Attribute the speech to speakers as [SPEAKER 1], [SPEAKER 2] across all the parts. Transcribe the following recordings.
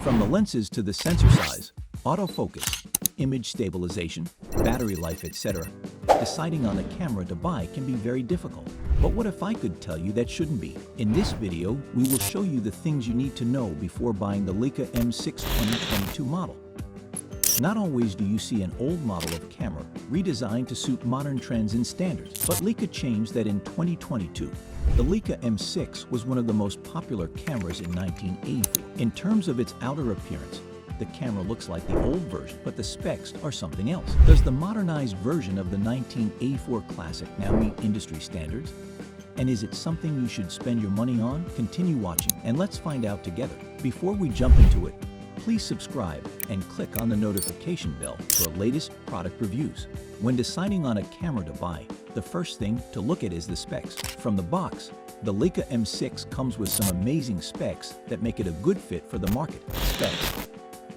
[SPEAKER 1] From the lenses to the sensor size, autofocus, image stabilization, battery life, etc., deciding on a camera to buy can be very difficult. But what if I could tell you that shouldn't be? In this video, we will show you the things you need to know before buying the Leica M6 2022 model. Not always do you see an old model of camera redesigned to suit modern trends and standards, but Leica changed that in 2022. The Leica M6 was one of the most popular cameras in 1984. In terms of its outer appearance, the camera looks like the old version, but the specs are something else. Does the modernized version of the 1984 classic now meet industry standards? And is it something you should spend your money on? Continue watching and let's find out together. Before we jump into it, please subscribe and click on the notification bell for latest product reviews. When deciding on a camera to buy, the first thing to look at is the specs. From the box, the Leica M6 comes with some amazing specs that make it a good fit for the market. Specs.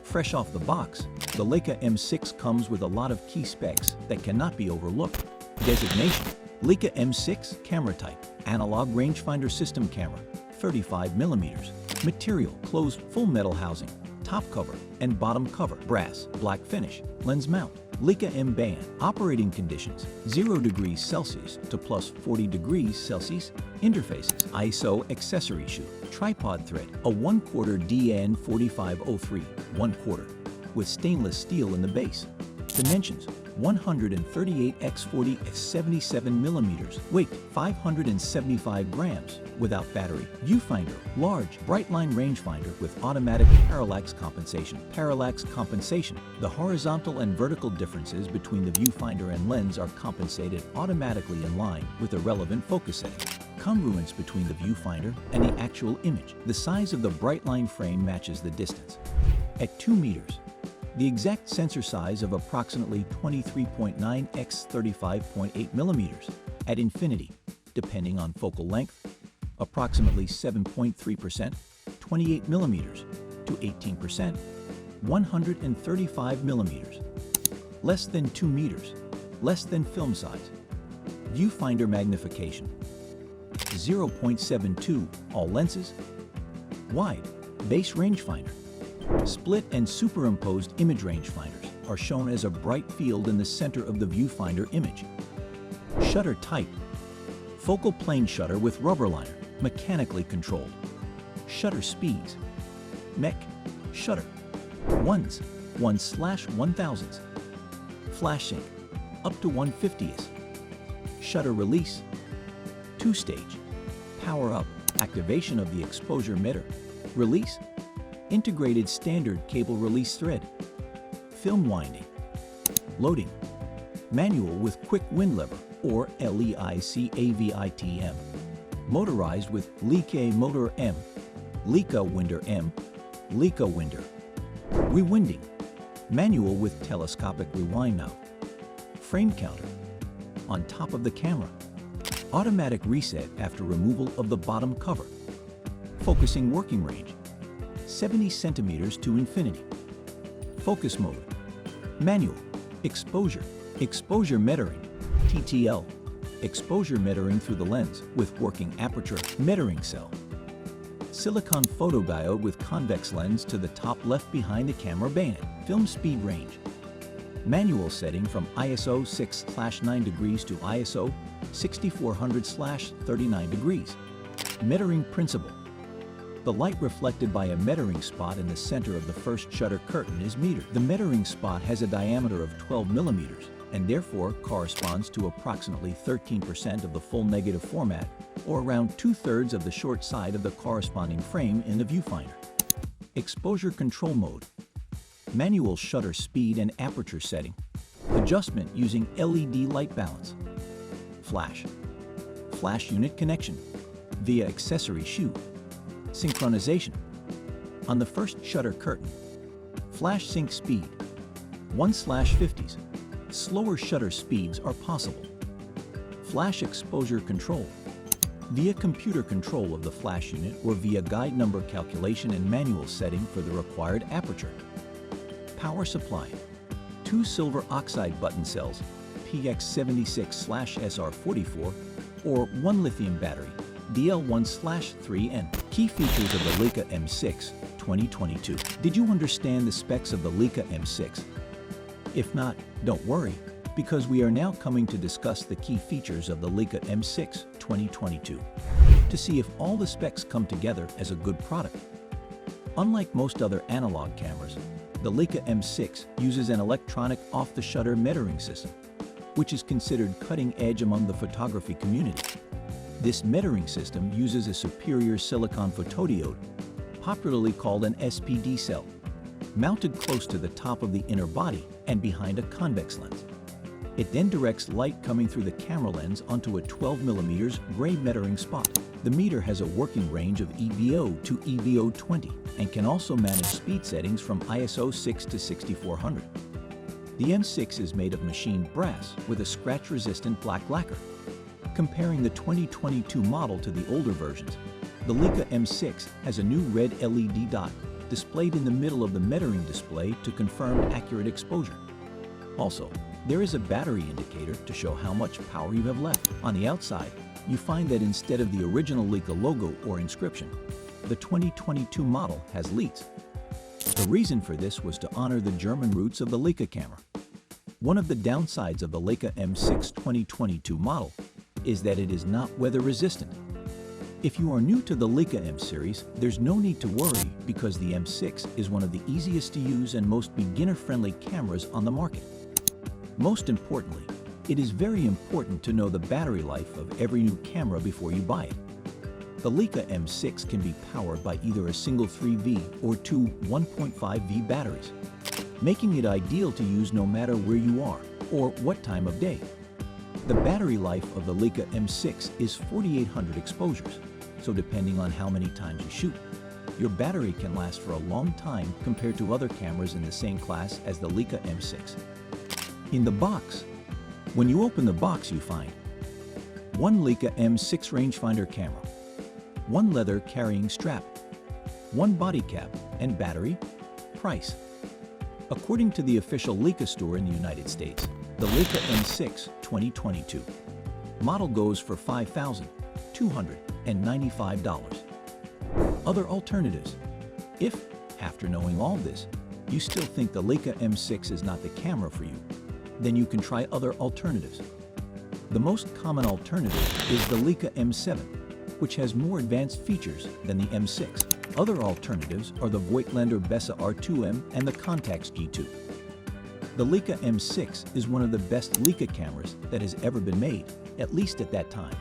[SPEAKER 1] Fresh off the box, the Leica M6 comes with a lot of key specs that cannot be overlooked. Designation: Leica M6 camera type, analog rangefinder system camera, 35mm. Material: closed full metal housing, top cover and bottom cover, brass, black finish, lens mount. Leica M band. Operating conditions: 0 degrees Celsius to plus 40 degrees Celsius. Interfaces: ISO accessory shoe, tripod thread, a 1/4 DN4503, 1/4, with stainless steel in the base. Dimensions: 138 x 40 x 77mm. Weight: 575 grams. Without battery. Viewfinder: large, bright line rangefinder with automatic parallax compensation. Parallax compensation: the horizontal and vertical differences between the viewfinder and lens are compensated automatically in line with the relevant focus setting. Congruence between the viewfinder and the actual image. The size of the bright line frame matches the distance. At 2 meters, the exact sensor size of approximately 23.9 x 35.8 millimeters. At infinity, depending on focal length, approximately 7.3%, 28 millimeters, to 18%, 135 millimeters. Less than 2 meters, less than film size. Viewfinder magnification: 0.72, all lenses. Wide, base rangefinder. Split and superimposed image rangefinders are shown as a bright field in the center of the viewfinder image. Shutter type: focal plane shutter with rubber liner, mechanically controlled. Shutter speeds: mech shutter, 1s, 1/1000s. Flash sync, up to 1/50th. Shutter release: 2-stage. Power up, activation of the exposure emitter. Release: integrated standard cable release thread. Film winding. Loading: manual with quick wind lever or LEICAVITM. Motorized with Leica Motor M, Leica Winder M, Leica Winder. Rewinding: manual with telescopic rewind knob. Frame counter: on top of the camera. Automatic reset after removal of the bottom cover. Focusing working range: 70 centimeters to infinity. Focus mode: manual. Exposure: exposure metering, TTL. Exposure metering through the lens with working aperture. Metering cell: silicon photodiode with convex lens to the top left behind the camera band. Film speed range: manual setting from ISO 6/9 degrees to ISO 6400/39 degrees. Metering principle: the light reflected by a metering spot in the center of the first shutter curtain is metered. The metering spot has a diameter of 12 millimeters and therefore corresponds to approximately 13% of the full negative format, or around 2/3 of the short side of the corresponding frame in the viewfinder. Exposure control mode: manual shutter speed and aperture setting. Adjustment using LED light balance. Flash: flash unit connection via accessory shoe. Synchronization: on the first shutter curtain. Flash sync speed: 1/50s. Slower shutter speeds are possible. Flash exposure control: via computer control of the flash unit or via guide number calculation and manual setting for the required aperture. Power supply: 2 silver oxide button cells, PX76/SR44, or 1 lithium battery, DL1/3N. Key features of the Leica M6 2022. Did you understand the specs of the Leica M6? If not, don't worry, because we are now coming to discuss the key features of the Leica M6 2022 to see if all the specs come together as a good product. Unlike most other analog cameras, the Leica M6 uses an electronic off-the-shutter metering system, which is considered cutting-edge among the photography community. This metering system uses a superior silicon photodiode, popularly called an SPD cell, mounted close to the top of the inner body and behind a convex lens. It then directs light coming through the camera lens onto a 12mm gray metering spot. The meter has a working range of EVO to EVO 20 and can also manage speed settings from ISO 6 to 6400. The M6 is made of machined brass with a scratch-resistant black lacquer. Comparing the 2022 model to the older versions, the Leica M6 has a new red LED dot displayed in the middle of the metering display to confirm accurate exposure. Also, there is a battery indicator to show how much power you have left. On the outside, you find that instead of the original Leica logo or inscription, the 2022 model has leads. The reason for this was to honor the German roots of the Leica camera. One of the downsides of the Leica M6 2022 model is that it is not weather resistant. If you are new to the Leica M series, there's no need to worry because the M6 is one of the easiest to use and most beginner-friendly cameras on the market. Most importantly, it is very important to know the battery life of every new camera before you buy it. The Leica M6 can be powered by either a single 3V or two 1.5V batteries, making it ideal to use no matter where you are or what time of day. The battery life of the Leica M6 is 4,800 exposures, so depending on how many times you shoot, your battery can last for a long time compared to other cameras in the same class as the Leica M6. In the box, when you open the box you find one Leica M6 rangefinder camera, one leather carrying strap, one body cap, and battery. Price. According to the official Leica store in the United States, the Leica M6 2022 model goes for $5,295. Other alternatives. If, after knowing all this, you still think the Leica M6 is not the camera for you, then you can try other alternatives. The most common alternative is the Leica M7, which has more advanced features than the M6. Other alternatives are the Voigtlander Bessa R2M and the Contax G2. The Leica M6 is one of the best Leica cameras that has ever been made, at least at that time.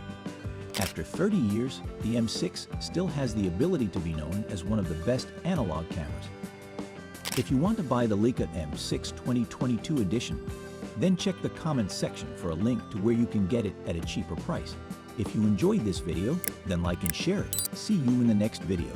[SPEAKER 1] After 30 years, the M6 still has the ability to be known as one of the best analog cameras. If you want to buy the Leica M6 2022 edition, then check the comments section for a link to where you can get it at a cheaper price. If you enjoyed this video, then like and share it. See you in the next video.